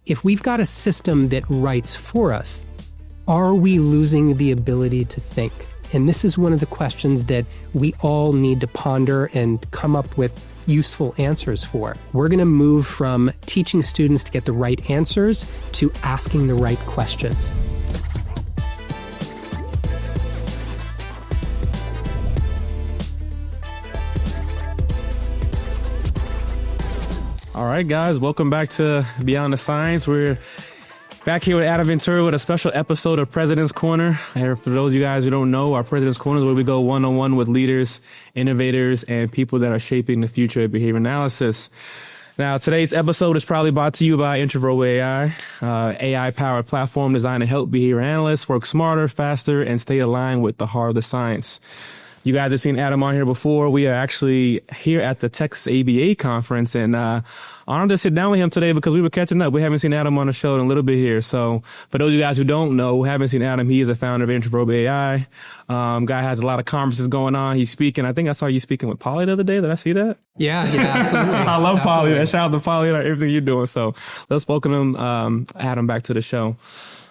if we've got a system that writes for us, are we losing the ability to think? And this is one of the questions that we all need to ponder and come up with useful answers for. We're going to move from teaching students to get the right answers to asking the right questions. All right, guys, welcome back to Beyond the Science. We're back here with Adam Ventura with a special episode of President's Corner. And for those of you guys who don't know, our President's Corner is where we go one-on-one with leaders, innovators, and people that are shaping the future of behavior analysis. Now, today's episode is probably brought to you by Intraverbal AI, AI-powered platform designed to help behavior analysts work smarter, faster, and stay aligned with the heart of the science. You guys have seen Adam on here before. We are actually here at the Texas ABA conference, and honored to sit down with him today because we were catching up. We haven't seen Adam on the show in a little bit here. So for those of you guys who don't know, haven't seen Adam, he is a founder of Intraverbal AI. Guy has a lot of conferences going on. He's speaking. I think I saw you speaking with Polly the other day. Did I see that? Yeah, absolutely. I love Polly. Shout out to Polly and everything you're doing. So let's welcome Adam back to the show.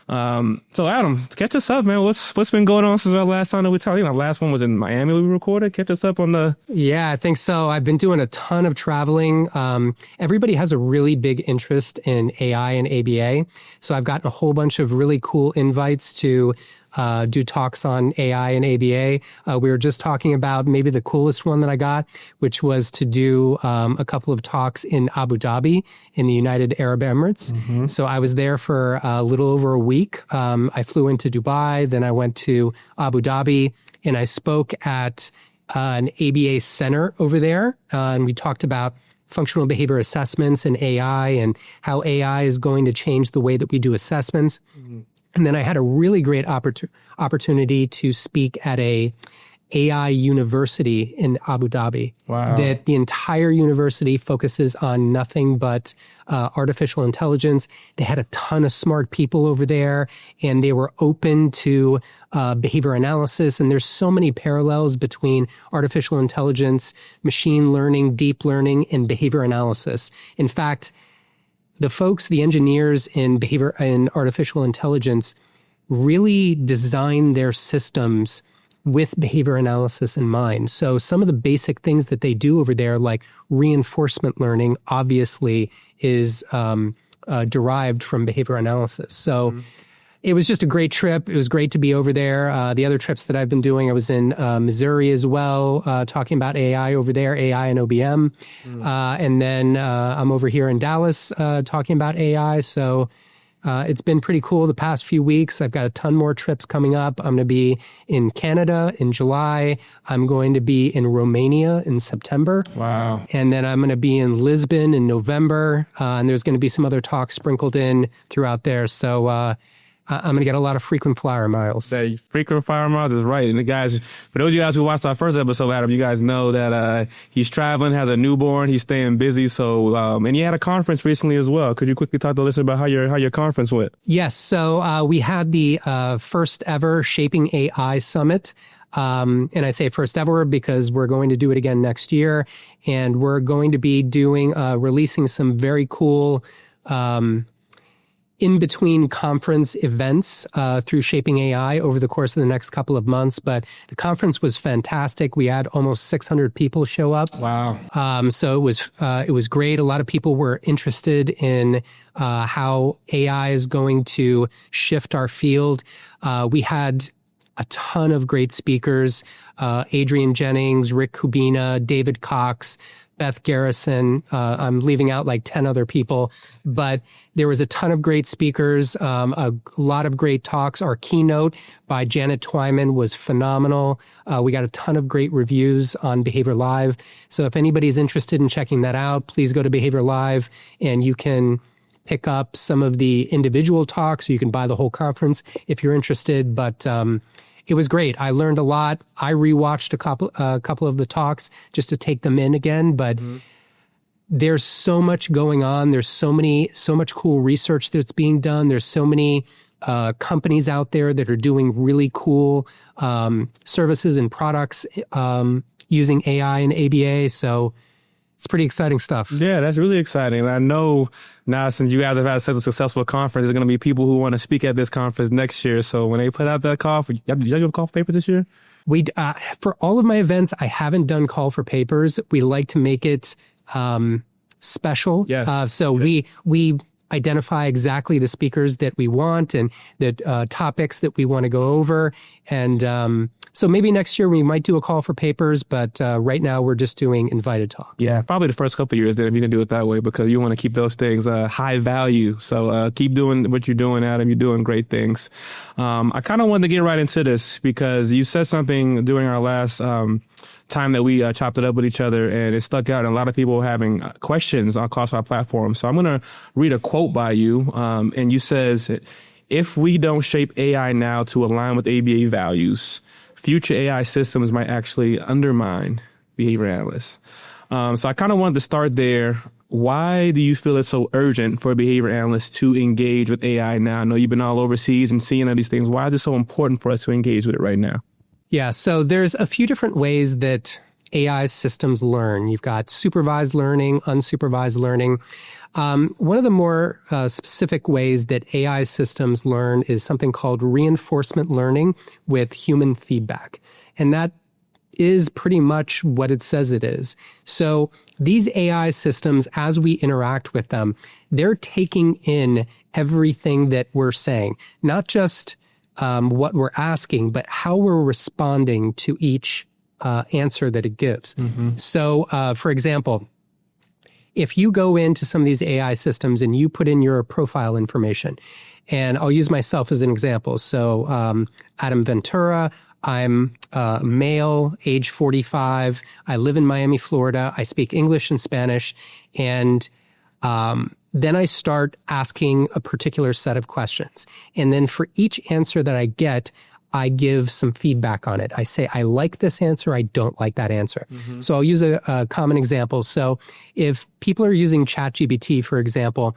So Adam, catch us up, man. What's been going on since our last time that we talked? Our last one was in Miami we recorded. Catch us up on the... Yeah, I think so. I've been doing a ton of traveling. Everybody has a really big interest in AI and ABA. So I've gotten a whole bunch of really cool invites to do talks on AI and ABA. We were just talking about maybe the coolest one that I got, which was to do a couple of talks in Abu Dhabi in the United Arab Emirates. Mm-hmm. So I was there for a little over a week. I flew into Dubai, then I went to Abu Dhabi, and I spoke at an ABA center over there. And we talked about functional behavior assessments and AI and how AI is going to change the way that we do assessments. Mm-hmm. And then I had a really great opportunity to speak at a AI university in Abu Dhabi. Wow. That the entire university focuses on nothing but artificial intelligence. They had a ton of smart people over there, and they were open to behavior analysis. And there's so many parallels between artificial intelligence, machine learning, deep learning, and behavior analysis. In fact, the engineers in behavior and artificial intelligence really design their systems with behavior analysis in mind. So some of the basic things that they do over there, like reinforcement learning, obviously is derived from behavior analysis. So it was just a great trip. It was great to be over there. The other trips that I've been doing, I was in Missouri as well, talking about AI over there, AI and OBM. And then I'm over here in Dallas talking about AI. So it's been pretty cool the past few weeks. I've got a ton more trips coming up. I'm going to be in Canada in July. I'm going to be in Romania in September. Wow. And then I'm going to be in Lisbon in November. And there's going to be some other talks sprinkled in throughout there. So I'm going to get a lot of frequent flyer miles. That frequent flyer miles is right. And the guys, for those of you guys who watched our first episode, Adam, you guys know that he's traveling, has a newborn, he's staying busy. So, and you had a conference recently as well. Could you quickly talk to the listeners about how your conference went? Yes. So we had the first ever Shaping AI Summit. And I say first ever because we're going to do it again next year. And we're going to be releasing some very cool in-between conference events through Shaping AI over the course of the next couple of months. But the conference was fantastic. We had almost 600 people show up. Wow. So it was great. A lot of people were interested in how AI is going to shift our field. We had a ton of great speakers, Adrian Jennings, Rick Kubina, David Cox, Beth Garrison. I'm leaving out like 10 other people, but there was a ton of great speakers, a lot of great talks. Our keynote by Janet Twyman was phenomenal. We got a ton of great reviews on Behavior Live. So if anybody's interested in checking that out, please go to Behavior Live and you can pick up some of the individual talks, or you can buy the whole conference if you're interested. But it was great. I learned a lot. I rewatched a couple of the talks just to take them in again. But there's so much going on. There's so much cool research that's being done. There's so many companies out there that are doing really cool services and products using AI and ABA. So It's pretty exciting stuff. Yeah, that's really exciting. And I know now, since you guys have had such a successful conference, there's going to be people who want to speak at this conference next year. So when they put out that call, did you give a call for papers this year? We for all of my events, I haven't done call for papers. We like to make it special. Yeah. So we identify exactly the speakers that we want and the topics that we want to go over. And so maybe next year we might do a call for papers, but right now we're just doing invited talks. Yeah, probably the first couple of years then if you can do it that way, because you want to keep those things high value. So keep doing what you're doing, Adam. You're doing great things. I kind of wanted to get right into this because you said something during our last time that we chopped it up with each other, and it stuck out, and a lot of people were having questions across our platform. So I'm going to read a quote by you, and you says, if we don't shape AI now to align with ABA values, future AI systems might actually undermine behavior analysts. So I kind of wanted to start there. Why do you feel it's so urgent for behavior analysts to engage with AI now? I know you've been all overseas and seeing all these things. Why is it so important for us to engage with it right now? Yeah, so there's a few different ways that AI systems learn. You've got supervised learning, unsupervised learning. One of the more specific ways that AI systems learn is something called reinforcement learning with human feedback. And that is pretty much what it says it is. So these AI systems, as we interact with them, they're taking in everything that we're saying, not just what we're asking, but how we're responding to each answer that it gives. Mm-hmm. So, for example, if you go into some of these AI systems and you put in your profile information, and I'll use myself as an example. So, Adam Ventura, I'm male, age 45. I live in Miami, Florida. I speak English and Spanish. And then I start asking a particular set of questions. And then for each answer that I get, I give some feedback on it. I say, I like this answer. I don't like that answer. Mm-hmm. So I'll use a common example. So if people are using ChatGPT, for example,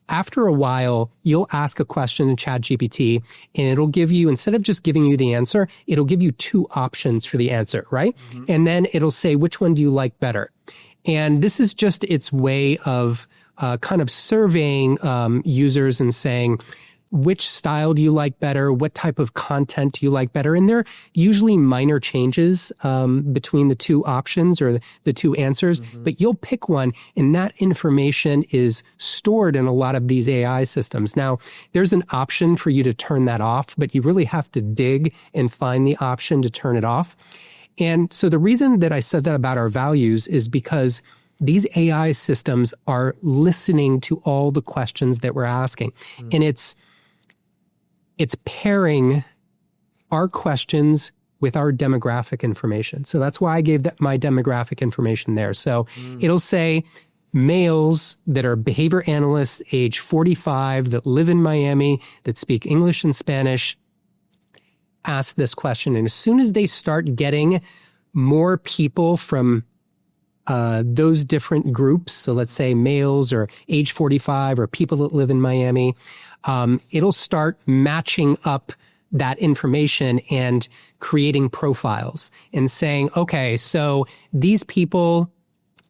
after a while, you'll ask a question in ChatGPT and it'll give you, instead of just giving you the answer, it'll give you two options for the answer, right? Mm-hmm. And then it'll say, which one do you like better? And this is just its way of kind of surveying users and saying, which style do you like better? What type of content do you like better? And they're usually minor changes between the two options or the two answers, but you'll pick one, and that information is stored in a lot of these AI systems. Now, there's an option for you to turn that off, but you really have to dig and find the option to turn it off. And so the reason that I said that about our values is because these AI systems are listening to all the questions that we're asking. And it's pairing our questions with our demographic information. So that's why I gave my demographic information there. So it'll say males that are behavior analysts, age 45, that live in Miami, that speak English and Spanish, ask this question. And as soon as they start getting more people from those different groups, so let's say males or age 45 or people that live in Miami, it'll start matching up that information and creating profiles and saying, okay, so these people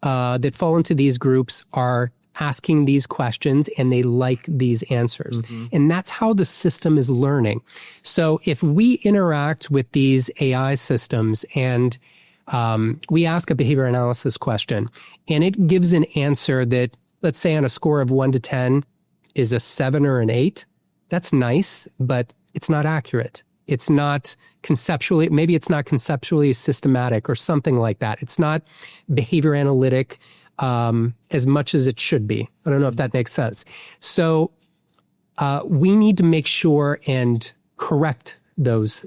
that fall into these groups are asking these questions and they like these answers. Mm-hmm. And that's how the system is learning. So if we interact with these AI systems and we ask a behavior analysis question and it gives an answer that, let's say on a score of 1 to 10 is a 7 or an 8, that's nice, but it's not accurate. It's not conceptually, maybe it's not conceptually systematic or something like that. It's not behavior analytic as much as it should be. I don't know if that makes sense. So we need to make sure and correct those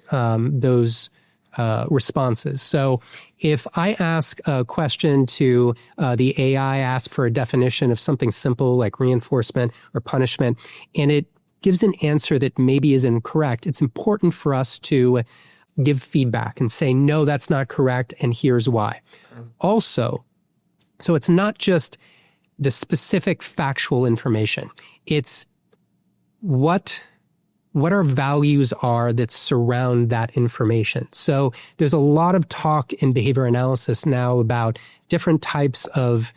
responses. So if I ask a question to the AI, ask for a definition of something simple like reinforcement or punishment, and it gives an answer that maybe is incorrect, it's important for us to give feedback and say, no, that's not correct, and here's why. Also, so it's not just the specific factual information. It's what what our values are that surround that information. So there's a lot of talk in behavior analysis now about different types of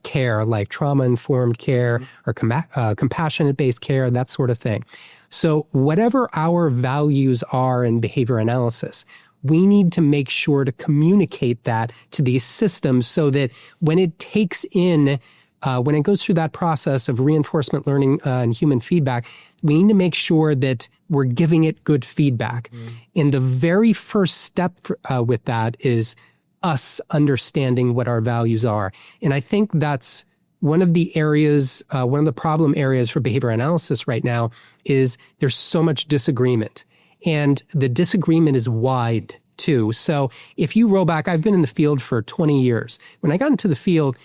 care, like trauma-informed care or compassionate-based care, that sort of thing. So whatever our values are in behavior analysis, we need to make sure to communicate that to these systems so that when it takes in, when it goes through that process of reinforcement learning and human feedback, we need to make sure that we're giving it good feedback. And the very first step with that is us understanding what our values are. And I think that's one of the areas, one of the problem areas for behavior analysis right now is there's so much disagreement. And the disagreement is wide too. So if you roll back, I've been in the field for 20 years. When I got into the field,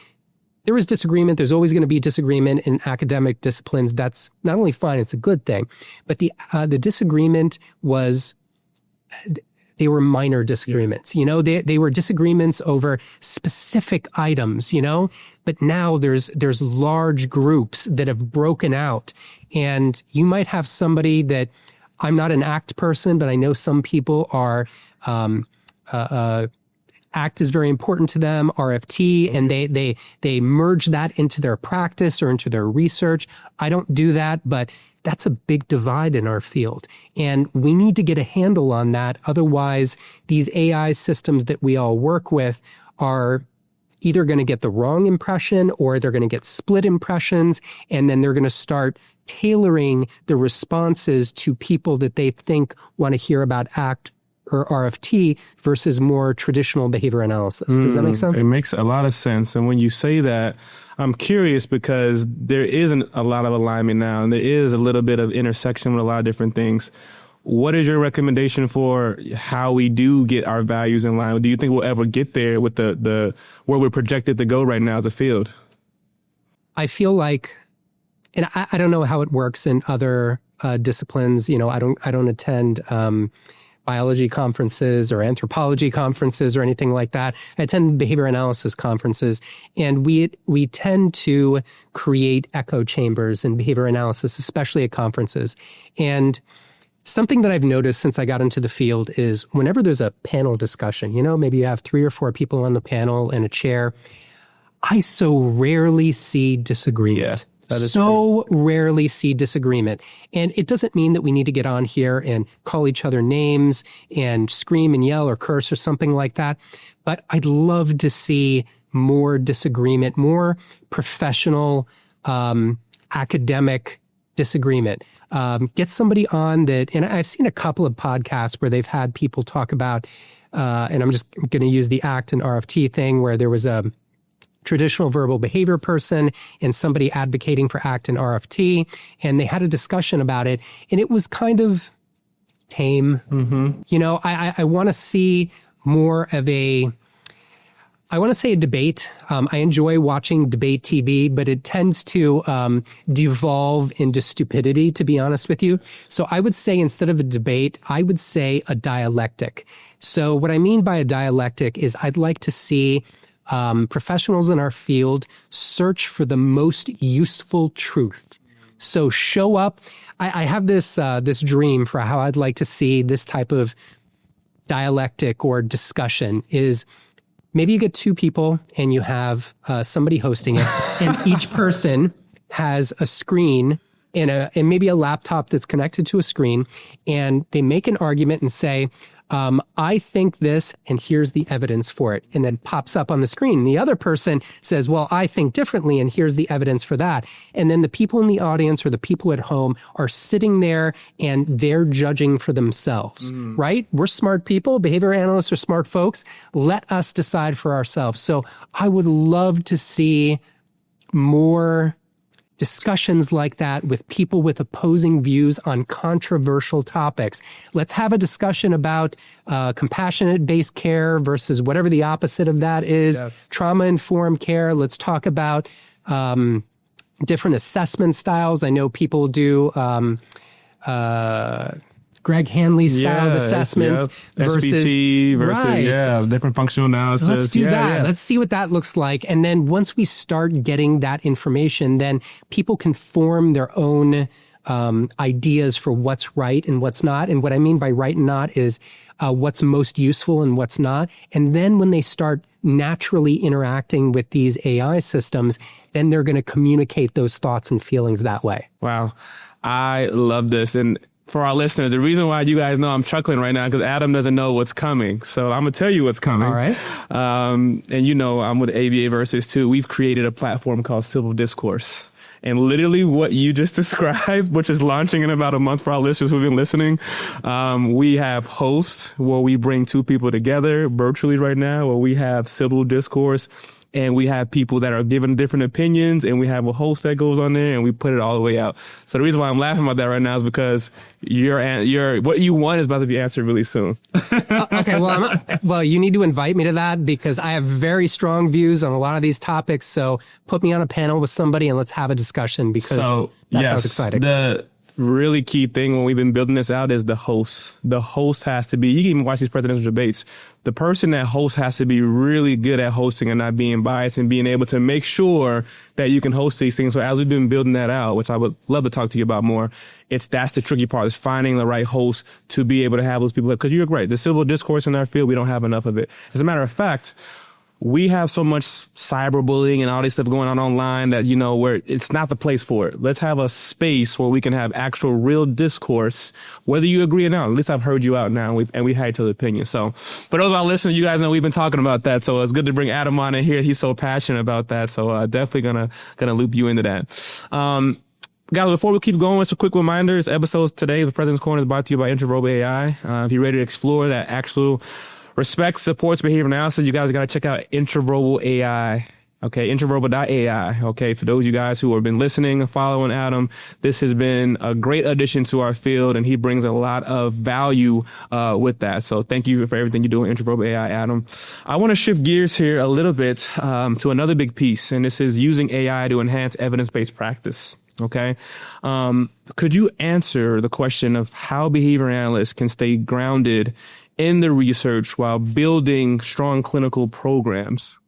there was disagreement. There's always going to be disagreement in academic disciplines. That's not only fine, it's a good thing. But the disagreement was, they were minor disagreements. You know, they were disagreements over specific items, you know, but now there's large groups that have broken out. And you might have somebody that, I'm not an ACT person, but I know some people are, ACT is very important to them, RFT, and they merge that into their practice or into their research. I don't do that, but that's a big divide in our field. And we need to get a handle on that. Otherwise, these AI systems that we all work with are either going to get the wrong impression or they're going to get split impressions, and then they're going to start tailoring the responses to people that they think want to hear about ACT or RFT versus more traditional behavior analysis. Does that make sense? It makes a lot of sense. And when you say that, I'm curious because there isn't a lot of alignment now, and there is a little bit of intersection with a lot of different things. What is your recommendation for how we do get our values in line? Do you think we'll ever get there with the where we're projected to go right now as a field? I feel like, and I don't know how it works in other disciplines. You know, I don't attend biology conferences or anthropology conferences or anything like that. I attend behavior analysis conferences, and we tend to create echo chambers in behavior analysis, especially at conferences. And something that I've noticed since I got into the field is whenever there's a panel discussion, you know, maybe you have 3 or 4 people on the panel in a chair, I so rarely see disagreement. That is so rarely see disagreement. And it doesn't mean that we need to get on here and call each other names and scream and yell or curse or something like that. But I'd love to see more disagreement, more professional, academic disagreement. Get somebody on that, and I've seen a couple of podcasts where they've had people talk about, and I'm just going to use the ACT and RFT thing, where there was a traditional verbal behavior person and somebody advocating for ACT and RFT, and they had a discussion about it, and it was kind of tame. You know, I want to see more of a, I want to say a debate. I enjoy watching debate TV, but it tends to devolve into stupidity, to be honest with you. So I would say instead of a debate, I would say a dialectic. So what I mean by a dialectic is I'd like to see professionals in our field search for the most useful truth. So show up. I have this dream for how I'd like to see this type of dialectic or discussion is maybe you get 2 people and you have somebody hosting it, and each person has a screen and maybe a laptop that's connected to a screen, and they make an argument and say, I think this, and here's the evidence for it, and then pops up on the screen. The other person says, well, I think differently, and here's the evidence for that. And then the people in the audience or the people at home are sitting there and they're judging for themselves, right? We're smart people. Behavior analysts are smart folks. Let us decide for ourselves. So I would love to see more discussions like that with people with opposing views on controversial topics. Let's have a discussion about compassionate-based care versus whatever the opposite of that is, trauma-informed care. Let's talk about different assessment styles. I know people do Greg Hanley style of assessments versus SBT versus different functional analysis. Let's do that. Let's see what that looks like. And then once we start getting that information, then people can form their own ideas for what's right and what's not. And what I mean by right and not is what's most useful and what's not. And then when they start naturally interacting with these AI systems, then they're going to communicate those thoughts and feelings that way. Wow. I love this. And for our listeners, the reason why you guys know I'm chuckling right now, because Adam doesn't know what's coming. So I'm going to tell you what's coming. All right. And I'm with ABA Versus too. We've created a platform called Civil Discourse. And literally what you just described, which is launching in about a month for our listeners who've been listening, we have hosts where we bring two people together virtually right now, where we have civil discourse. And we have people that are giving different opinions, and we have a host that goes on there, and we put it all the way out. So the reason why I'm laughing about that right now is because what you want is about to be answered really soon. Okay, well, you need to invite me to that because I have very strong views on a lot of these topics. So put me on a panel with somebody and let's have a discussion because that sounds exciting. The really key thing when we've been building this out is the host. The host has to be, you can even watch these presidential debates. The person that hosts has to be really good at hosting and not being biased and being able to make sure that you can host these things. So as we've been building that out, which I would love to talk to you about more, that's the tricky part, is finding the right host to be able to have those people. Because you're right, the civil discourse in our field, we don't have enough of it. As a matter of fact, we have so much cyberbullying and all this stuff going on online that, where it's not the place for it. Let's have a space where we can have actual real discourse, whether you agree or not. At least I've heard you out now and we've had each other's opinion. So for those of our listeners, you guys know we've been talking about that. So it's good to bring Adam on in here. He's so passionate about that. So definitely gonna loop you into that. Guys, before we keep going, just a quick reminder, this episode today of the President's Corner is brought to you by Intraverbal AI. If you're ready to explore that actual respect, supports, behavior analysis, you guys got to check out Intraverbal AI. Okay, intraverbal.ai. Okay, for those of you guys who have been listening and following Adam, this has been a great addition to our field, and he brings a lot of value with that. So thank you for everything you do in Intraverbal AI, Adam. I want to shift gears here a little bit to another big piece, and this is using AI to enhance evidence-based practice. Okay. Could you answer the question of how behavior analysts can stay grounded in the research while building strong clinical programs?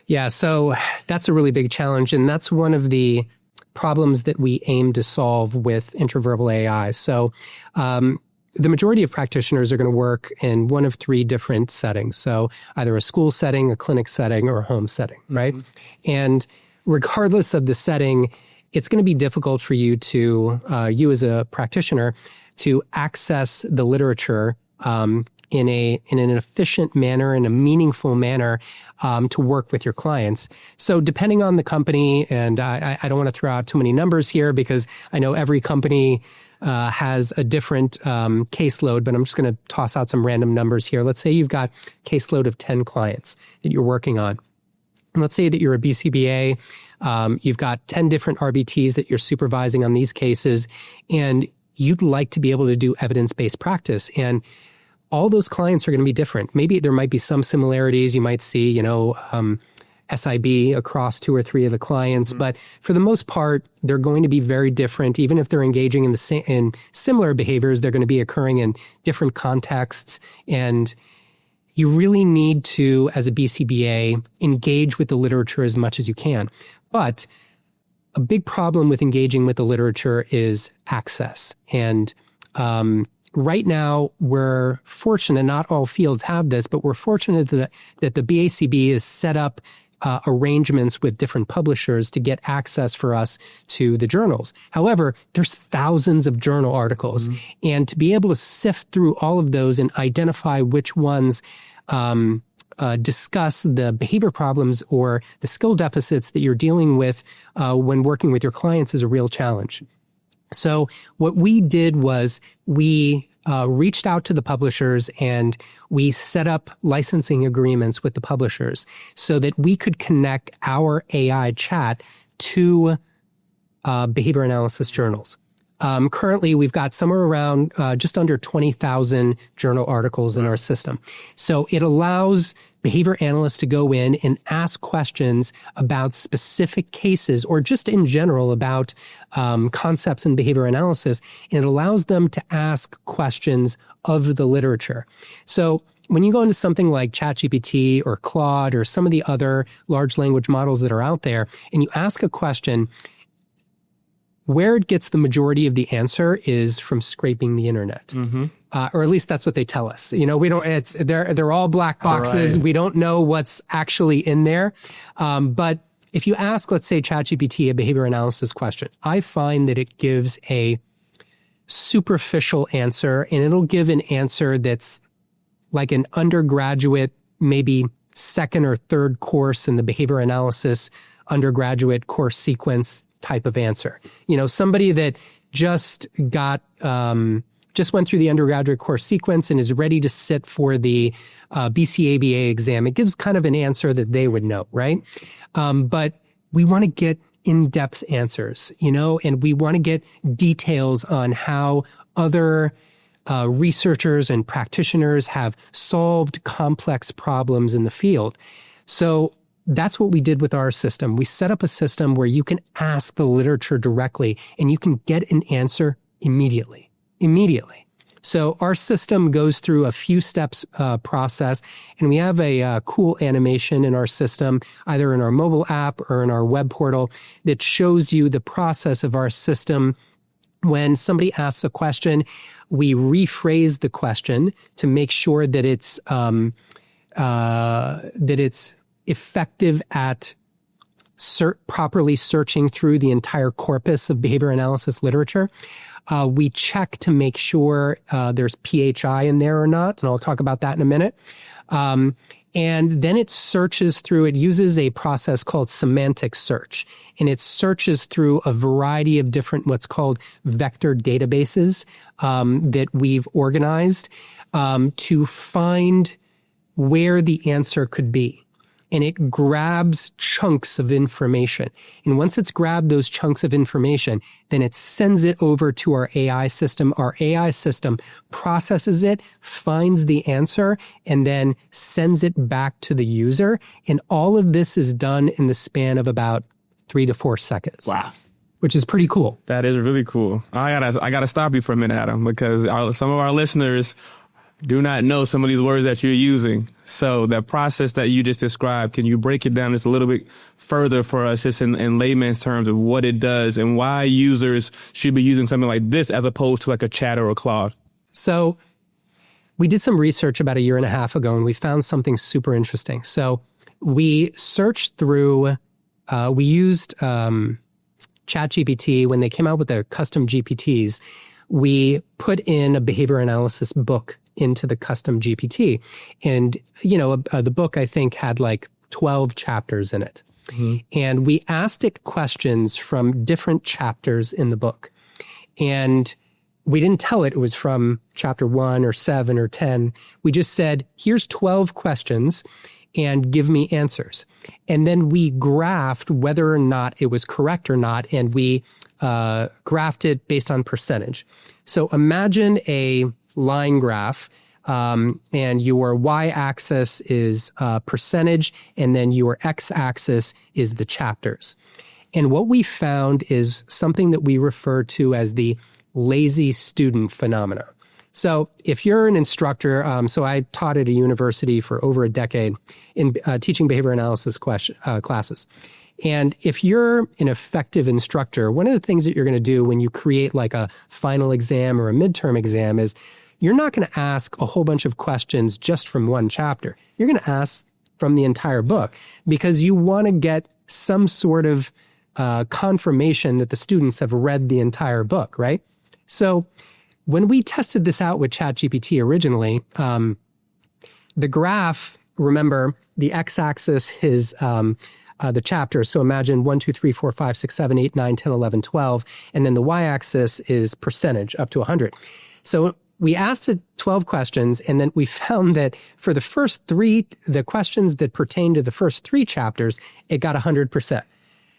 Yeah, so that's a really big challenge. And that's one of the problems that we aim to solve with Intraverbal AI. So the majority of practitioners are going to work in one of three different settings. So either a school setting, a clinic setting, or a home setting, right? Mm-hmm. And regardless of the setting, it's going to be difficult for you you as a practitioner, to access the literature in an efficient manner, in a meaningful manner, to work with your clients. So depending on the company, and I don't want to throw out too many numbers here because I know every company has a different caseload, but I'm just going to toss out some random numbers here. Let's say you've got a caseload of 10 clients that you're working on. Let's say that you're a BCBA, you've got 10 different RBTs that you're supervising on these cases, and you'd like to be able to do evidence-based practice. And all those clients are going to be different. Maybe there might be some similarities. You might see, SIB across two or three of the clients, but for the most part, they're going to be very different. Even if they're engaging in similar behaviors, they're going to be occurring in different contexts. And you really need to, as a BCBA, engage with the literature as much as you can. But a big problem with engaging with the literature is access. And right now, we're fortunate, not all fields have this, but we're fortunate that the BACB has set up arrangements with different publishers to get access for us to the journals. However, there's thousands of journal articles, and to be able to sift through all of those and identify which ones discuss the behavior problems or the skill deficits that you're dealing with when working with your clients is a real challenge. So what we did was we reached out to the publishers and we set up licensing agreements with the publishers so that we could connect our AI chat to behavior analysis journals. Currently, we've got somewhere around just under 20,000 journal articles in our system. So it allows behavior analysts to go in and ask questions about specific cases or just in general about concepts in behavior analysis. And it allows them to ask questions of the literature. So when you go into something like ChatGPT or Claude or some of the other large language models that are out there, and you ask a question, Where it gets the majority of the answer is from scraping the internet. Or at least that's what they tell us. We don't, they're all black boxes. Right. We don't know what's actually in there. But if you ask, let's say, ChatGPT a behavior analysis question, I find that it gives a superficial answer, and it'll give an answer that's like an undergraduate, maybe second or third course in the behavior analysis undergraduate course sequence type of answer. Somebody that just went through the undergraduate course sequence and is ready to sit for the BCABA exam. It gives kind of an answer that they would know, right? But we want to get in-depth answers, and we want to get details on how other researchers and practitioners have solved complex problems in the field. So that's what we did with our system. We set up a system where you can ask the literature directly and you can get an answer immediately. So our system goes through a few steps process, and we have a cool animation in our system, either in our mobile app or in our web portal, that shows you the process of our system. When somebody asks a question, we rephrase the question to make sure that it's effective at properly searching through the entire corpus of behavior analysis literature. We check to make sure there's PHI in there or not, and I'll talk about that in a minute. And then it searches through, it uses a process called semantic search, and it searches through a variety of different what's called vector databases that we've organized to find where the answer could be. And it grabs chunks of information. And once it's grabbed those chunks of information, then it sends it over to our AI system. Our AI system processes it, finds the answer, and then sends it back to the user. And all of this is done in the span of about 3 to 4 seconds. Wow. Which is pretty cool. That is really cool. I gotta stop you for a minute, Adam, because some of our listeners do not know some of these words that you're using. So that process that you just described, can you break it down just a little bit further for us, just in layman's terms of what it does and why users should be using something like this as opposed to like a Chat or a Claude? So we did some research about 1.5 years ago, and we found something super interesting. So we searched through, we used ChatGPT. When they came out with their custom GPTs, we put in a behavior analysis book into the custom GPT. And, the book, I think, had like 12 chapters in it. Mm-hmm. And we asked it questions from different chapters in the book. And we didn't tell it was from chapter 1 or 7 or 10. We just said, here's 12 questions and give me answers. And then we graphed whether or not it was correct or not. And we graphed it based on percentage. So imagine a line graph, and your y-axis is percentage, and then your x-axis is the chapters. And what we found is something that we refer to as the lazy student phenomena. So if you're an instructor, so I taught at a university for over a decade in teaching behavior analysis classes. And if you're an effective instructor, one of the things that you're going to do when you create like a final exam or a midterm exam is you're not going to ask a whole bunch of questions just from one chapter. You're going to ask from the entire book because you want to get some sort of confirmation that the students have read the entire book, right? So when we tested this out with ChatGPT originally, the graph, remember, the x-axis is the chapter. So imagine 1, 2, 3, 4, 5, 6, 7, 8, 9, 10, 11, 12. And then the y-axis is percentage up to 100. So we asked it 12 questions, and then we found that for the first 3, the questions that pertain to the first 3 chapters, it got 100%.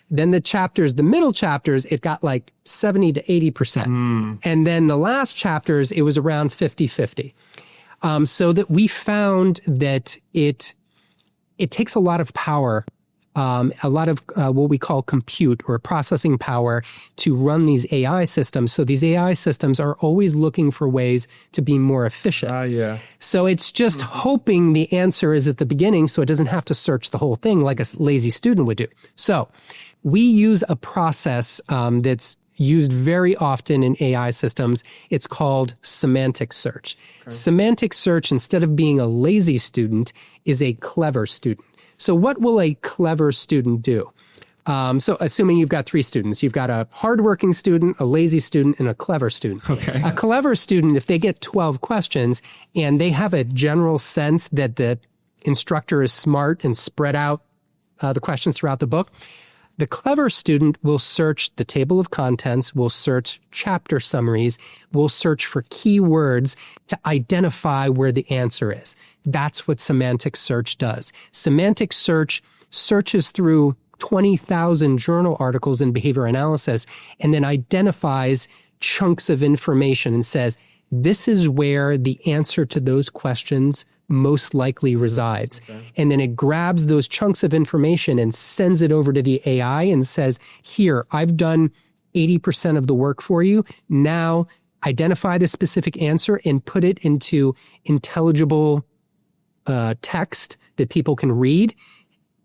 Then the middle chapters, it got like 70 to 80%. And then the last chapters, it was around 50-50. So that we found that it takes a lot of power, a lot of what we call compute or processing power to run these AI systems. So these AI systems are always looking for ways to be more efficient. Yeah. So it's just hoping the answer is at the beginning so it doesn't have to search the whole thing like a lazy student would do. So we use a process that's used very often in AI systems. It's called semantic search. Okay. Semantic search, instead of being a lazy student, is a clever student. So what will a clever student do? So assuming you've got 3 students, you've got a hardworking student, a lazy student, and a clever student. Okay. A clever student, if they get 12 questions and they have a general sense that the instructor is smart and spread out the questions throughout the book, the clever student will search the table of contents, will search chapter summaries, will search for keywords to identify where the answer is. That's what semantic search does. Semantic search searches through 20,000 journal articles in behavior analysis and then identifies chunks of information and says, this is where the answer to those questions most likely resides. Okay. And then it grabs those chunks of information and sends it over to the AI and says, here, I've done 80% of the work for you. Now identify the specific answer and put it into intelligible text that people can read,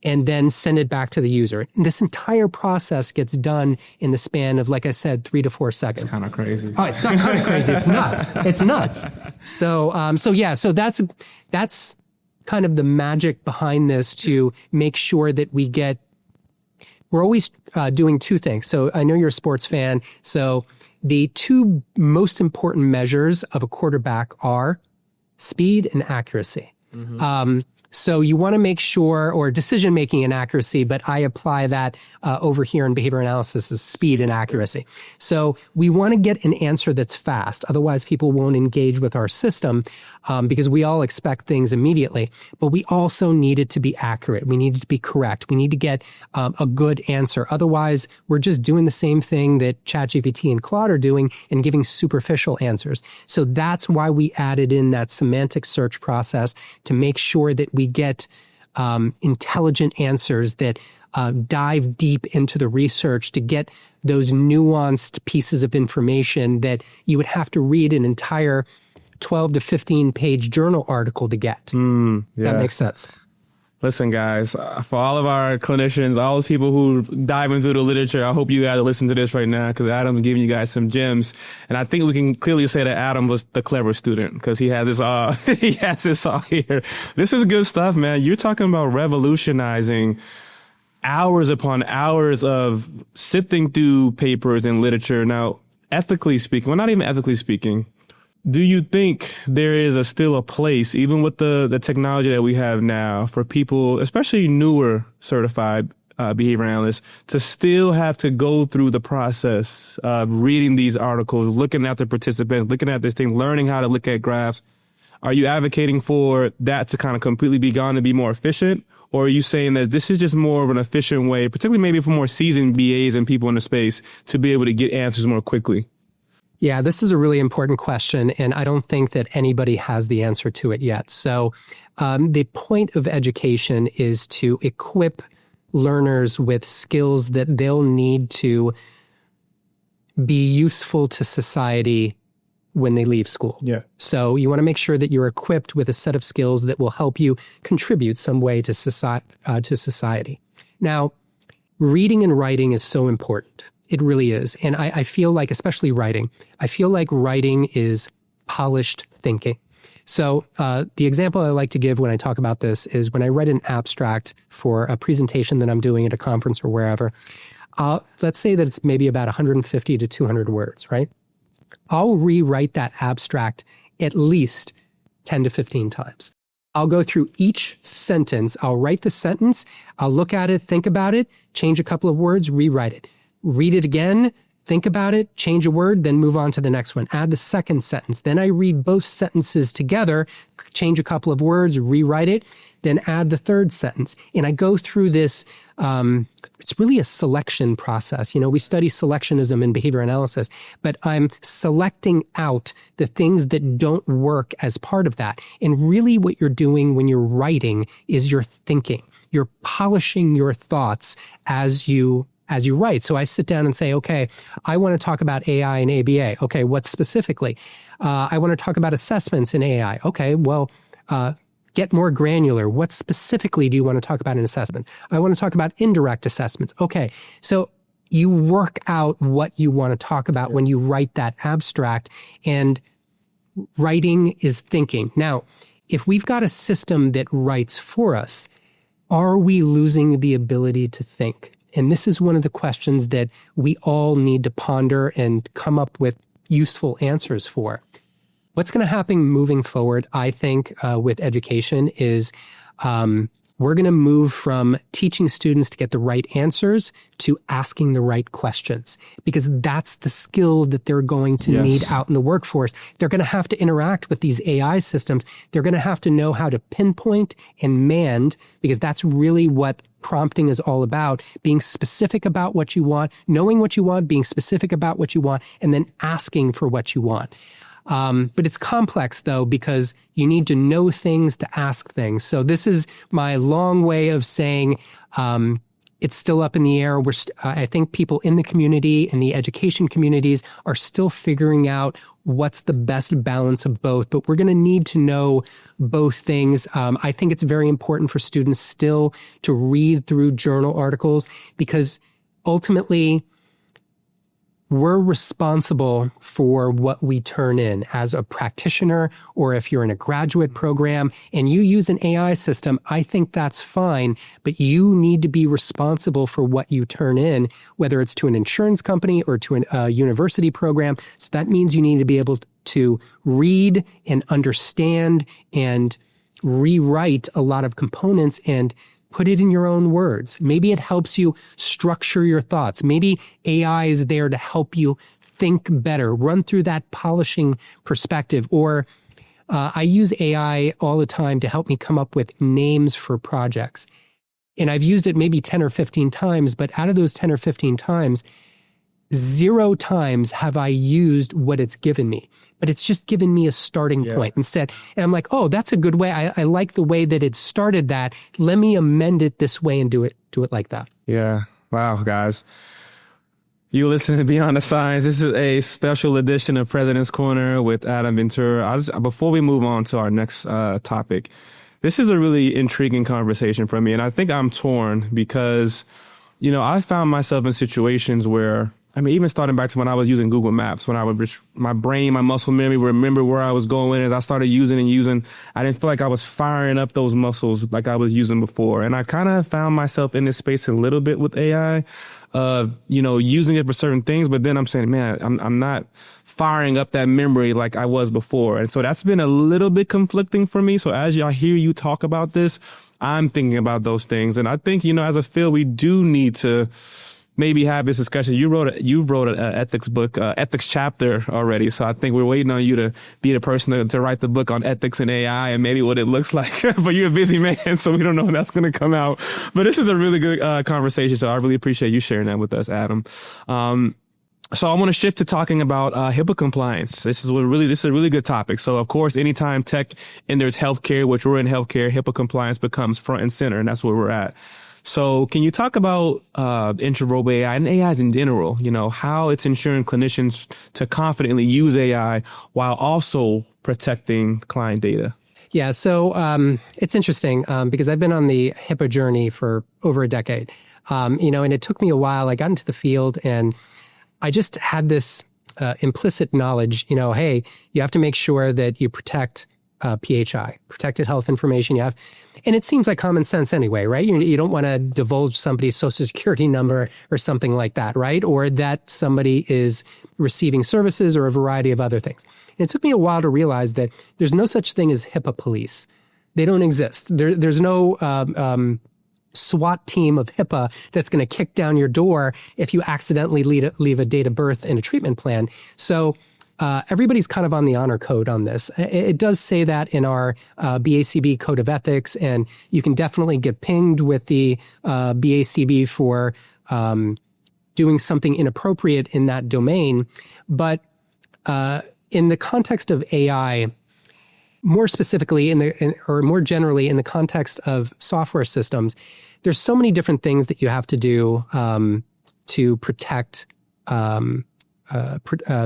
and then send it back to the user. And this entire process gets done in the span of, like I said, 3 to 4 seconds. It's kind of crazy. Oh, it's not kind of crazy. It's nuts. It's nuts. So that's kind of the magic behind this, to make sure that we're always doing 2 things. So I know you're a sports fan. So the 2 most important measures of a quarterback are speed and accuracy. Mm-hmm. So you want to make sure, or decision-making and accuracy, but I apply that over here in behavior analysis as speed and accuracy. So we want to get an answer that's fast. Otherwise, people won't engage with our system because we all expect things immediately. But we also need it to be accurate. We need it to be correct. We need to get a good answer. Otherwise, we're just doing the same thing that ChatGPT and Claude are doing and giving superficial answers. So that's why we added in that semantic search process, to make sure that we get intelligent answers that dive deep into the research, to get those nuanced pieces of information that you would have to read an entire 12 to 15 page journal article to get. Yeah. That makes sense. Listen, guys, for all of our clinicians, all those people who dive into the literature, I hope you guys are listening to this right now, because Adam's giving you guys some gems. And I think we can clearly say that Adam was the clever student, because he has this all, he has this all here. This is good stuff, man. You're talking about revolutionizing hours upon hours of sifting through papers and literature. Now, ethically speaking, well, not even ethically speaking, do you think there is still a place, even with the technology that we have now, for people, especially newer certified behavior analysts, to still have to go through the process of reading these articles, looking at the participants, looking at this thing, learning how to look at graphs? Are you advocating for that to kind of completely be gone and be more efficient? Or are you saying that this is just more of an efficient way, particularly maybe for more seasoned BAs and people in the space, to be able to get answers more quickly? Yeah, this is a really important question, and I don't think that anybody has the answer to it yet. So the point of education is to equip learners with skills that they'll need to be useful to society when they leave school. Yeah. So you want to make sure that you're equipped with a set of skills that will help you contribute some way to society. Now, reading and writing is so important. It really is. And I feel like, especially writing, I feel like writing is polished thinking. So the example I like to give when I talk about this is when I write an abstract for a presentation that I'm doing at a conference or wherever, let's say that it's maybe about 150 to 200 words, right? I'll rewrite that abstract at least 10 to 15 times. I'll go through each sentence. I'll write the sentence. I'll look at it, think about it, change a couple of words, rewrite it. Read it again, think about it, change a word, then move on to the next one. Add the second sentence. Then I read both sentences together, change a couple of words, rewrite it, then add the third sentence. And I go through this, it's really a selection process. You know, we study selectionism in behavior analysis, but I'm selecting out the things that don't work as part of that. And really what you're doing when you're writing is you're thinking. You're polishing your thoughts as you write. So I sit down and say, okay, I want to talk about AI and ABA. Okay, what specifically? I want to talk about assessments in AI. Okay, well, get more granular. What specifically do you want to talk about in assessment? I want to talk about indirect assessments. Okay, so you work out what you want to talk about when you write that abstract, and writing is thinking. Now, if we've got a system that writes for us, are we losing the ability to think? And this is one of the questions that we all need to ponder and come up with useful answers for. What's going to happen moving forward, I think, with education is we're going to move from teaching students to get the right answers to asking the right questions, because that's the skill that they're going to need out in the workforce. They're going to have to interact with these AI systems. They're going to have to know how to pinpoint and mand, because that's really what prompting is all about: being specific about what you want, knowing what you want, being specific about what you want, and then asking for what you want. But it's complex, though, because you need to know things to ask things. So this is my long way of saying it's still up in the air. I think people in the community and the education communities are still figuring out what's the best balance of both. But we're going to need to know both things. I think it's very important for students still to read through journal articles, because ultimately, we're responsible for what we turn in as a practitioner, or if you're in a graduate program and you use an AI system, I think that's fine, but you need to be responsible for what you turn in, whether it's to an insurance company or to a university program. So that means you need to be able to read and understand and rewrite a lot of components and put it in your own words. Maybe it helps you structure your thoughts. Maybe AI is there to help you think better, run through that polishing perspective. Or I use AI all the time to help me come up with names for projects. And I've used it maybe 10 or 15 times, but out of those 10 or 15 times, 0 times have I used what it's given me. But it's just given me a starting point instead. And I'm like, oh, that's a good way. I like the way that it started that. Let me amend it this way and do it like that. Yeah. Wow, guys. You listen to Beyond the Science. This is a special edition of President's Corner with Adam Ventura. Before we move on to our next topic, this is a really intriguing conversation for me. And I think I'm torn because, I found myself in situations where, even starting back to when I was using Google Maps, when I would, my brain, my muscle memory would remember where I was going. As I started using, I didn't feel like I was firing up those muscles like I was using before. And I kind of found myself in this space a little bit with AI, using it for certain things. But then I'm saying, man, I'm not firing up that memory like I was before. And so that's been a little bit conflicting for me. So as y'all hear you talk about this, I'm thinking about those things. And I think, as a field, we do need to maybe have this discussion. You wrote an ethics book, ethics chapter already. So I think we're waiting on you to be the person to write the book on ethics and AI and maybe what it looks like. But you're a busy man, so we don't know when that's going to come out. But this is a really good conversation. So I really appreciate you sharing that with us, Adam. So I want to shift to talking about HIPAA compliance. This is a really good topic. So of course, anytime tech enters healthcare, which we're in healthcare, HIPAA compliance becomes front and center, and that's where we're at. So can you talk about Intraverbal AI and AIs in general, how it's ensuring clinicians to confidently use AI while also protecting client data? Yeah, so it's interesting because I've been on the HIPAA journey for over a decade, and it took me a while. I got into the field and I just had this implicit knowledge, hey, you have to make sure that you protect PHI, protected health information. And it seems like common sense anyway, right? You don't want to divulge somebody's social security number or something like that, right? Or that somebody is receiving services or a variety of other things. And it took me a while to realize that there's no such thing as HIPAA police. They don't exist. There's no SWAT team of HIPAA that's going to kick down your door if you accidentally leave a date of birth in a treatment plan. So everybody's kind of on the honor code on this. It does say that in our BACB Code of Ethics, and you can definitely get pinged with the BACB for doing something inappropriate in that domain. But in the context of AI, more specifically, or more generally in the context of software systems, there's so many different things that you have to do to protect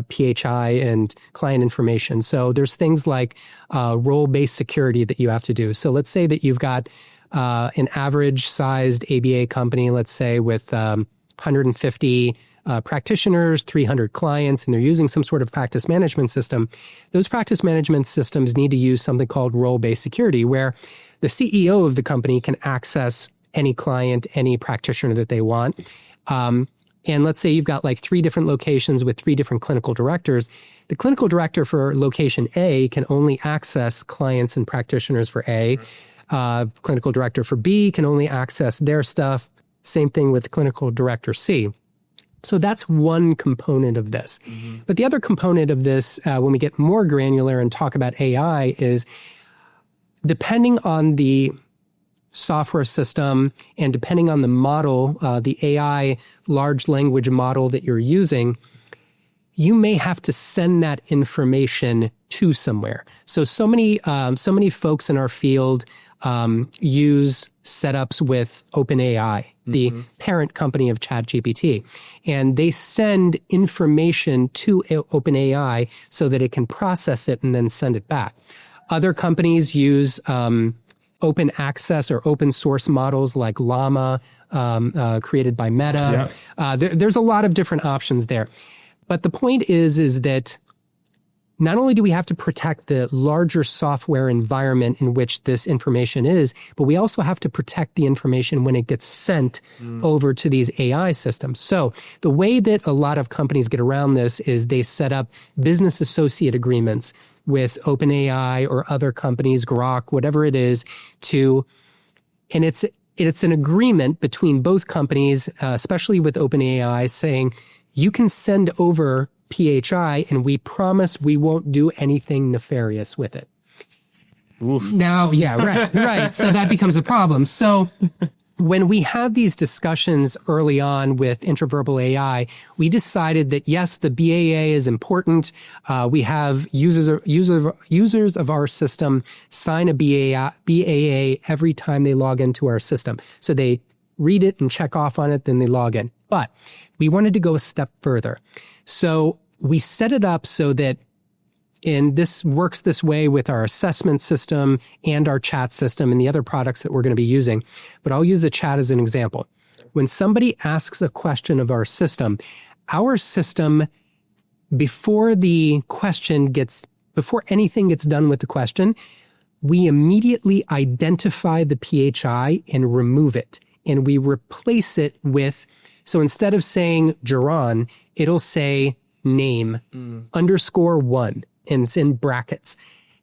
PHI and client information. So there's things like role-based security that you have to do. So let's say that you've got an average-sized ABA company, let's say with 150 practitioners, 300 clients, and they're using some sort of practice management system. Those practice management systems need to use something called role-based security, where the CEO of the company can access any client, any practitioner that they want. And let's say you've got like 3 different locations with 3 different clinical directors. The clinical director for location A can only access clients and practitioners for A. Clinical director for B can only access their stuff. Same thing with clinical director C. So that's one component of this. But the other component of this, when we get more granular and talk about AI, is depending on the software system and depending on the model, the AI large language model that you're using, you may have to send that information to somewhere. So many folks in our field use setups with OpenAI, the parent company of ChatGPT, and they send information to OpenAI so that it can process it and then send it back. Other companies use open access or open source models like Llama, created by Meta. There's a lot of different options there. But the point is that not only do we have to protect the larger software environment in which this information is, but we also have to protect the information when it gets sent over to these AI systems. So the way that a lot of companies get around this is they set up business associate agreements with OpenAI or other companies, Grok, whatever it is, and it's an agreement between both companies, especially with OpenAI, saying you can send over PHI and we promise we won't do anything nefarious with it. Oof. Now, right. So that becomes a problem. So when we had these discussions early on with Intraverbal AI, we decided that yes, the BAA is important. We have users of our system sign a BAA every time they log into our system. So they read it and check off on it, then they log in. But we wanted to go a step further. So we set it up so that, and this works this way with our assessment system and our chat system and the other products that we're going to be using. But I'll use the chat as an example. When somebody asks a question of our system, before anything gets done with the question, we immediately identify the PHI and remove it. And we replace it with, so instead of saying Jaron, it'll say name _1. And it's in brackets.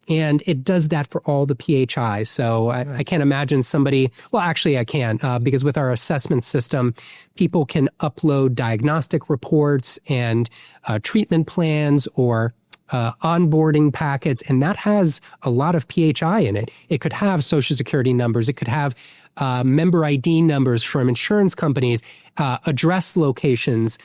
And it does that for all the PHI. So I can't imagine somebody, well, actually I can, because with our assessment system, people can upload diagnostic reports and treatment plans or onboarding packets, and that has a lot of PHI in it. It could have social security numbers. It could have member ID numbers from insurance companies, address locations,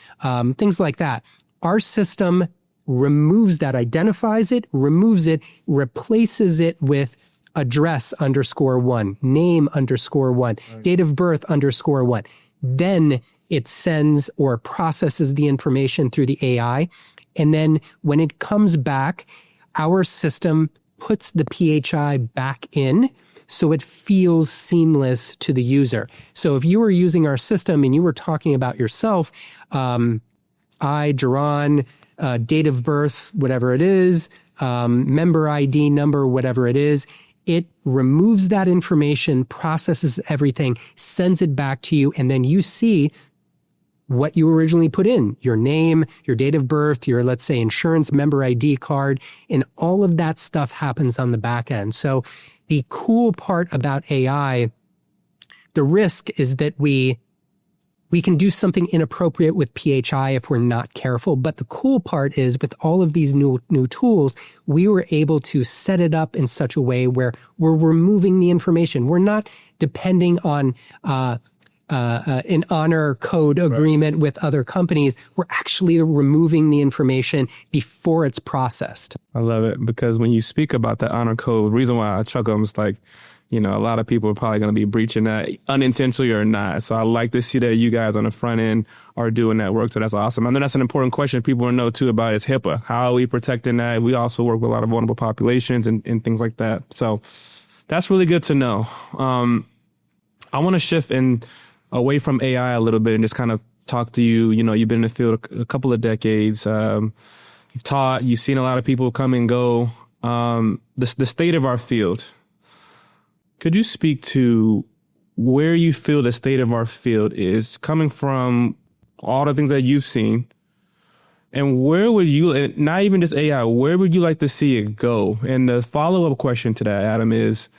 things like that. Our system removes that, identifies it, removes it, replaces it with address _1, name _1, date of birth _1. Then it sends or processes the information through the AI. And then when it comes back, our system puts the PHI back in so it feels seamless to the user. So if you were using our system and you were talking about yourself, Jaron, date of birth, whatever it is, member ID number, whatever it is, it removes that information, processes everything, sends it back to you, and then you see what you originally put in, your name, your date of birth, your, let's say, insurance member ID card, and all of that stuff happens on the back end. So the cool part about AI, the risk is that we can do something inappropriate with PHI if we're not careful. But the cool part is with all of these new tools, we were able to set it up in such a way where we're removing the information. We're not depending on an honor code agreement with other companies. We're actually removing the information before it's processed. I love it, because when you speak about that honor code, the reason why I chuckle is like, a lot of people are probably going to be breaching that unintentionally or not. So I like to see that you guys on the front end are doing that work. So that's awesome. I know that's an important question people want to know too about is HIPAA. How are we protecting that? We also work with a lot of vulnerable populations and things like that. So that's really good to know. I want to shift away from AI a little bit and just kind of talked to you. You know, you've been in the field a couple of decades. You've taught. You've seen a lot of people come and go. The state of our field. Could you speak to where you feel the state of our field is coming from all the things that you've seen? And where would you, not even just AI, where would you like to see it go? And the follow-up question to that, Adam, is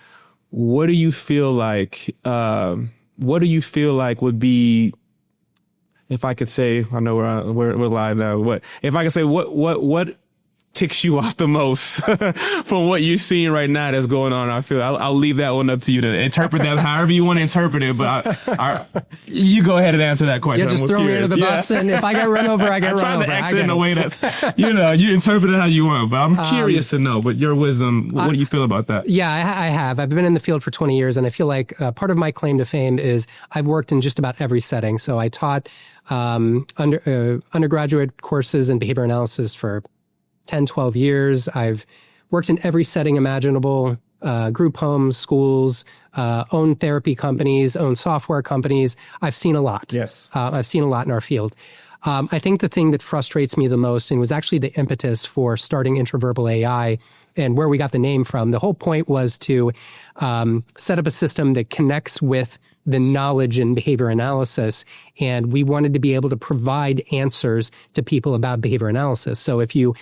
what do you feel like would be, if I could say, I know we're live now, what if I could say what ticks you off the most from what you're seeing right now that's going on? I feel I'll leave that one up to you to interpret that however you want to interpret it. But you go ahead and answer that question. Yeah, just throw me under the bus, and if I get run over, I get run over. I'm trying to exit in a way that's, you interpret it how you want. But I'm curious to know, but your wisdom, what do you feel about that? Yeah, I have. I've been in the field for 20 years, and I feel like part of my claim to fame is I've worked in just about every setting. So I taught undergraduate courses in behavior analysis for 10, 12 years. I've worked in every setting imaginable, group homes, schools, owned therapy companies, owned software companies. I've seen a lot. Yes. I've seen a lot in our field. I think the thing that frustrates me the most, and was actually the impetus for starting Intraverbal AI and where we got the name from, the whole point was to set up a system that connects with the knowledge in behavior analysis. And we wanted to be able to provide answers to people about behavior analysis. So if you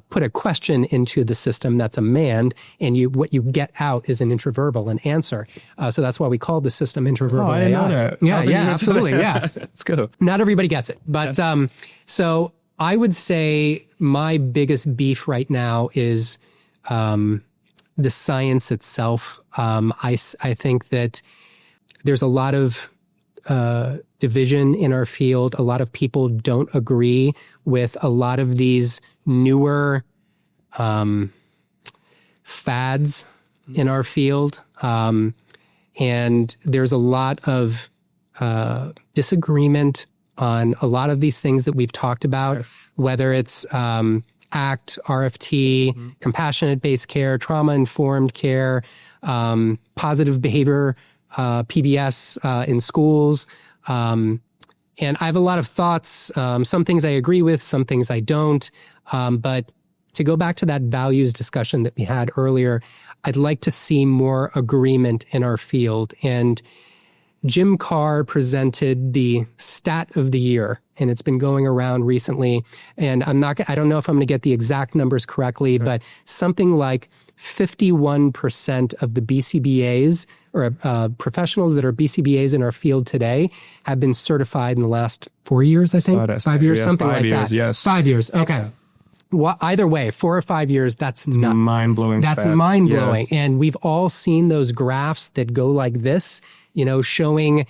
put a question into the system, that's a mand, and what you get out is an intraverbal, an answer. So that's why we call the system Intraverbal AI. I didn't know that. Yeah, absolutely. Yeah. That's good. Not everybody gets it. But so I would say my biggest beef right now is the science itself. I think that there's a lot of division in our field. A lot of people don't agree with a lot of these newer fads in our field. And there's a lot of disagreement on a lot of these things that we've talked about, yes. Whether it's ACT, RFT, compassionate-based care, trauma-informed care, positive behavior, PBS in schools. And I have a lot of thoughts. Some things I agree with, some things I don't. But to go back to that values discussion that we had earlier, I'd like to see more agreement in our field. And Jim Carr presented the stat of the year, and it's been going around recently. And I don't know if I'm going to get the exact numbers correctly, but something like 51% of the BCBAs or professionals that are BCBAs in our field today have been certified in the last 4 years, I think. 5 years, yes, something 5 years, like that. Yes. 5 years. Okay. Well, either way, 4 or 5 years, that's nuts. Mind-blowing. That's mind-blowing. Yes. And we've all seen those graphs that go like this, showing,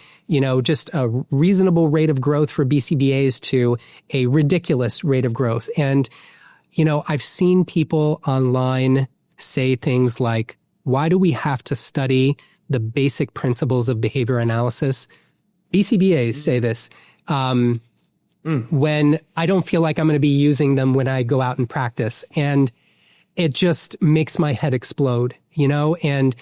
just a reasonable rate of growth for BCBAs to a ridiculous rate of growth. And, I've seen people online say things like, why do we have to study the basic principles of behavior analysis? BCBAs say this. When I don't feel like I'm going to be using them when I go out and practice. And it just makes my head explode, and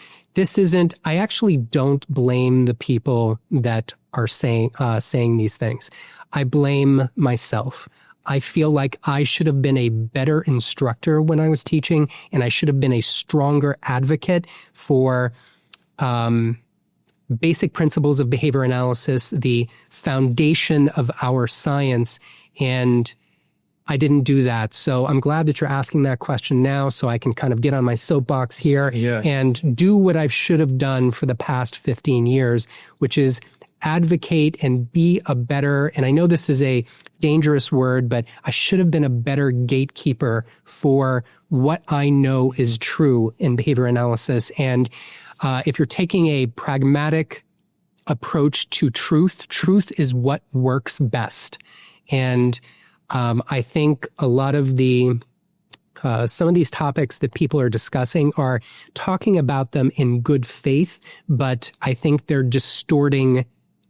I actually don't blame the people that are saying these things. I blame myself. I feel like I should have been a better instructor when I was teaching, and I should have been a stronger advocate for basic principles of behavior analysis, the foundation of our science, and I didn't do that. So I'm glad that you're asking that question now so I can kind of get on my soapbox here and do what I should have done for the past 15 years, which is advocate and be a better, and I know this is a dangerous word, but I should have been a better gatekeeper for what I know is true in behavior analysis. And if you're taking a pragmatic approach to truth is what works best. And I think a lot of some of these topics that people are discussing are talking about them in good faith, but I think they're distorting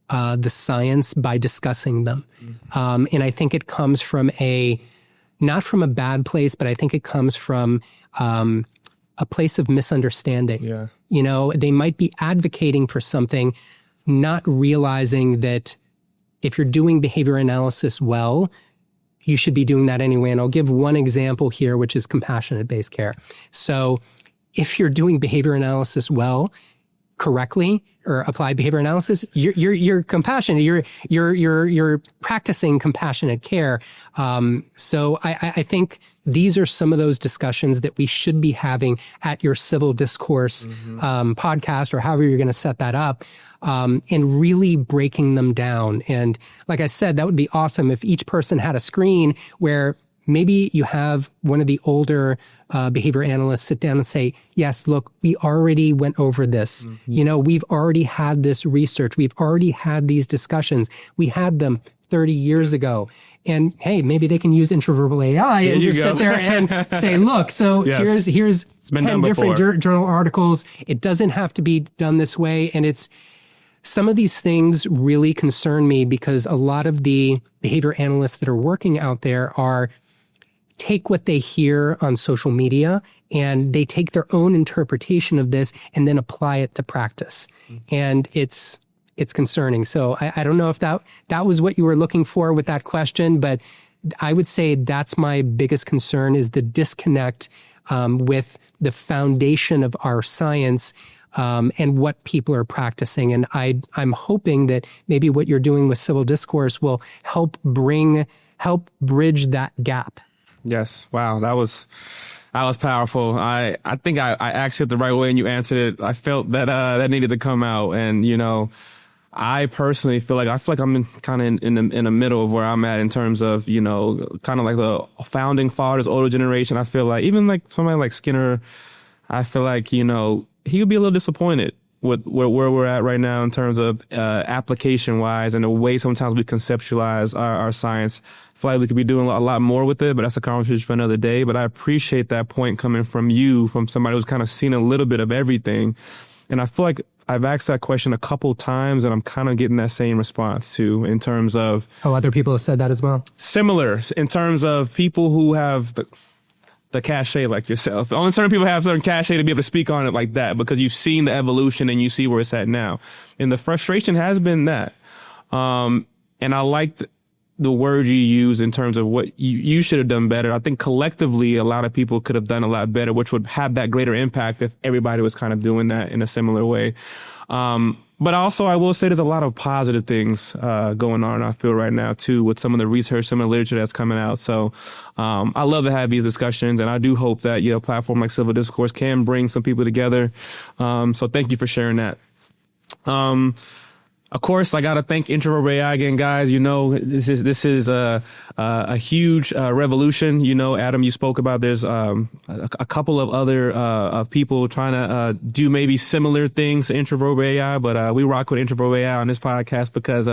the science by discussing them. And I think it comes from not from a bad place, but I think it comes from a place of misunderstanding. Yeah. They might be advocating for something, not realizing that if you're doing behavior analysis well, you should be doing that anyway. And I'll give one example here, which is compassionate-based care. So if you're doing behavior analysis well, correctly, or applied behavior analysis, you're compassionate. You're practicing compassionate care. So I think these are some of those discussions that we should be having at your civil discourse podcast, or however you're going to set that up, and really breaking them down. And like I said, that would be awesome if each person had a screen where maybe you have one of the older behavior analysts sit down and say, yes, look, we already went over this. We've already had this research. We've already had these discussions. We had them 30 years ago. And hey, maybe they can use Intraverbal AI and just sit there and say, look, so here's 10 different journal articles. It doesn't have to be done this way. And some of these things really concern me because a lot of the behavior analysts that are working out there take what they hear on social media and they take their own interpretation of this and then apply it to practice. And it's concerning. So I don't know if that was what you were looking for with that question, but I would say that's my biggest concern, is the disconnect with the foundation of our science and what people are practicing. And I'm hoping that maybe what you're doing with civil discourse will help bridge that gap. Yes. Wow. That was powerful. I think I asked it the right way and you answered it. I felt that that needed to come out. And, I personally feel like I'm kind of in the middle of where I'm at in terms of, kind of like the founding fathers, older generation. I feel like even like somebody like Skinner, I feel like, he would be a little disappointed with where we're at right now in terms of application wise and the way sometimes we conceptualize our science. I feel like we could be doing a lot more with it, but that's a conversation for another day. But I appreciate that point coming from you, from somebody who's kind of seen a little bit of everything. And I feel like I've asked that question a couple times and I'm kind of getting that same response too, in terms of... Oh, other people have said that as well? Similar, in terms of people who have the cachet like yourself. Only certain people have certain cachet to be able to speak on it like that because you've seen the evolution and you see where it's at now. And the frustration has been that. And I like the word you use in terms of what you should have done better. I think collectively, a lot of people could have done a lot better, which would have that greater impact if everybody was kind of doing that in a similar way. But also, I will say there's a lot of positive things going on, I feel, right now, too, with some of the research, some of the literature that's coming out. So I love to have these discussions, and I do hope that, a platform like Civil Discourse can bring some people together. So thank you for sharing that. Of course, I got to thank Intraverbal AI again, guys. This is a huge revolution. Adam, you spoke about there's a couple of other people trying to do maybe similar things to Intraverbal AI, but we rock with Intraverbal AI on this podcast because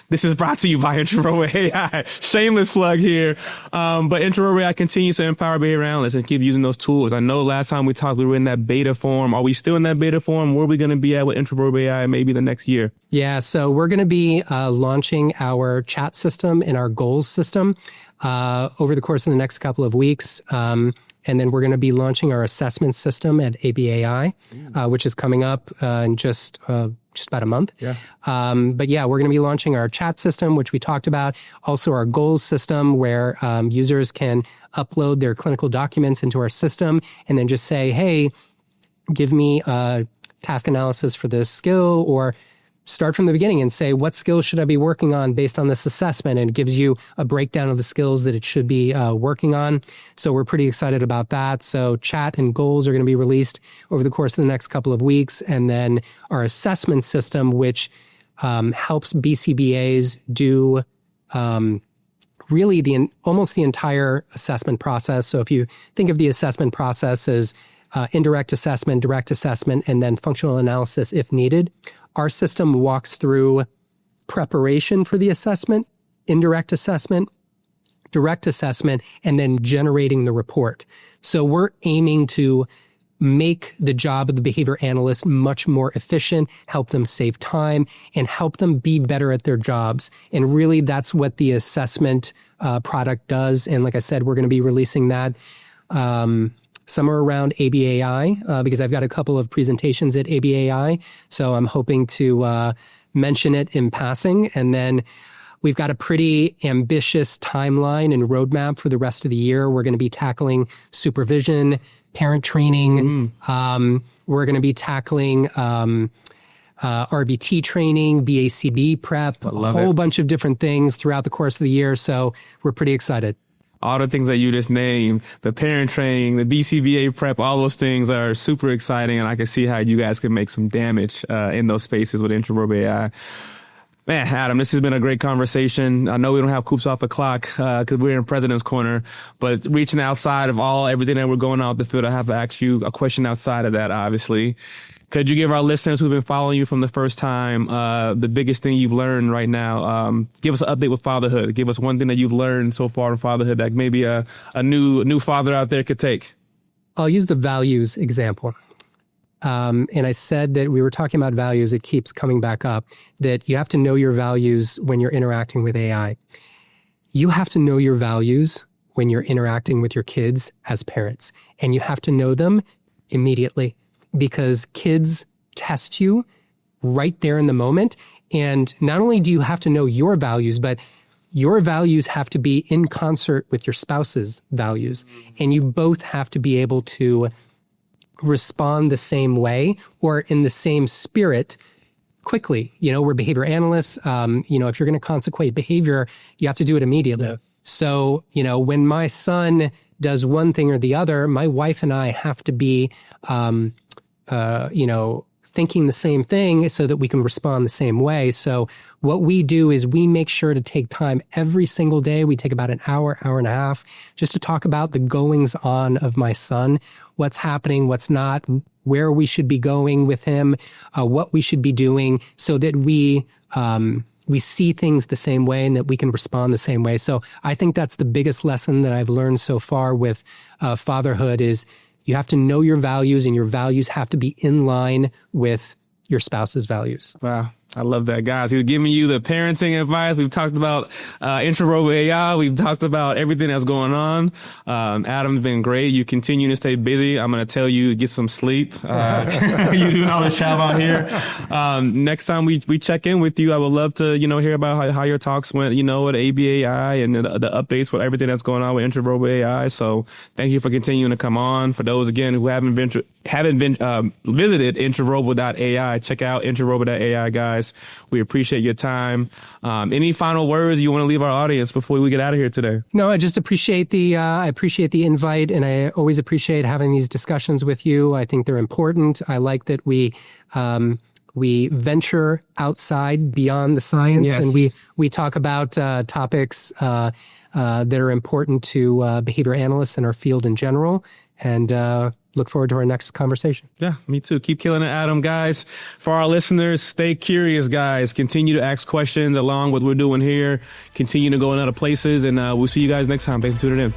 this is brought to you by Intraverbal AI. Shameless plug here. But Intraverbal AI continues to empower behavior analysts and keep using those tools. I know last time we talked, we were in that beta form. Are we still in that beta form? Where are we going to be at with Intraverbal AI maybe the next year? Yeah, so we're going to be launching our chat system and our goals system over the course of the next couple of weeks. And then we're going to be launching our assessment system at ABAI, which is coming up in just about a month. Yeah. But yeah, we're going to be launching our chat system, which we talked about. Also our goals system where users can upload their clinical documents into our system and then just say, hey, give me a task analysis for this skill, or start from the beginning and say, what skills should I be working on based on this assessment? And it gives you a breakdown of the skills that it should be working on. So we're pretty excited about that. So chat and goals are going to be released over the course of the next couple of weeks. And then our assessment system, which helps BCBAs do really almost the entire assessment process. So if you think of the assessment process as indirect assessment, direct assessment, and then functional analysis if needed, our system walks through preparation for the assessment, indirect assessment, direct assessment, and then generating the report. So we're aiming to make the job of the behavior analyst much more efficient, help them save time, and help them be better at their jobs. And really, that's what the assessment product does. And like I said, we're going to be releasing that somewhere around ABAI, because I've got a couple of presentations at ABAI. So I'm hoping to mention it in passing. And then we've got a pretty ambitious timeline and roadmap for the rest of the year. We're going to be tackling supervision, parent training. We're going to be tackling RBT training, BACB prep, a whole bunch of different things throughout the course of the year. So we're pretty excited. All the things that you just named, the parent training, the BCBA prep, all those things are super exciting. And I can see how you guys can make some damage in those spaces with Intraverbal AI. Man, Adam, this has been a great conversation. I know we don't have coops off the clock because we're in President's Corner, but reaching outside of everything that we're going out the field, I have to ask you a question outside of that, obviously. Could you give our listeners who've been following you from the first time the biggest thing you've learned right now? Give us an update with fatherhood. Give us one thing that you've learned so far in fatherhood that maybe a new father out there could take. I'll use the values example. And I said that we were talking about values. It keeps coming back up, that you have to know your values when you're interacting with AI. You have to know your values when you're interacting with your kids as parents. And you have to know them immediately, because kids test you right there in the moment. And not only do you have to know your values, but your values have to be in concert with your spouse's values. And you both have to be able to respond the same way or in the same spirit quickly. We're behavior analysts. If you're going to consequate behavior, you have to do it immediately. Yeah. So, when my son does one thing or the other, my wife and I have to be, thinking the same thing so that we can respond the same way. So what we do is we make sure to take time every single day. We take about an hour and a half just to talk about the goings on of my son, what's happening, what's not, where we should be going with him, what we should be doing, so that we see things the same way and that we can respond the same way. So I think that's the biggest lesson that I've learned so far with fatherhood is you have to know your values, and your values have to be in line with your spouse's values. Wow. I love that, guys. He's giving you the parenting advice. We've talked about Intraverbal AI. We've talked about everything that's going on. Adam's been great. You continue to stay busy. I'm going to tell you, get some sleep. You're doing all this travel out here. Next time we check in with you, I would love to, hear about how your talks went, with ABAI and the updates with everything that's going on with Intraverbal AI. So thank you for continuing to come on. For those, again, who haven't visited Intraverbal.ai, check out Intraverbal.ai, guys. We appreciate your time. Any final words you want to leave our audience before we get out of here today? No, I just appreciate the invite, and I always appreciate having these discussions with you. I think they're important. I like that we venture outside beyond the science, yes, and we talk about topics that are important to behavior analysts in our field in general, and look forward to our next conversation. Yeah, me too. Keep killing it, Adam. Guys, for our listeners, stay curious, guys. Continue to ask questions along with what we're doing here. Continue to go in other places, and we'll see you guys next time. Thanks for tuning in.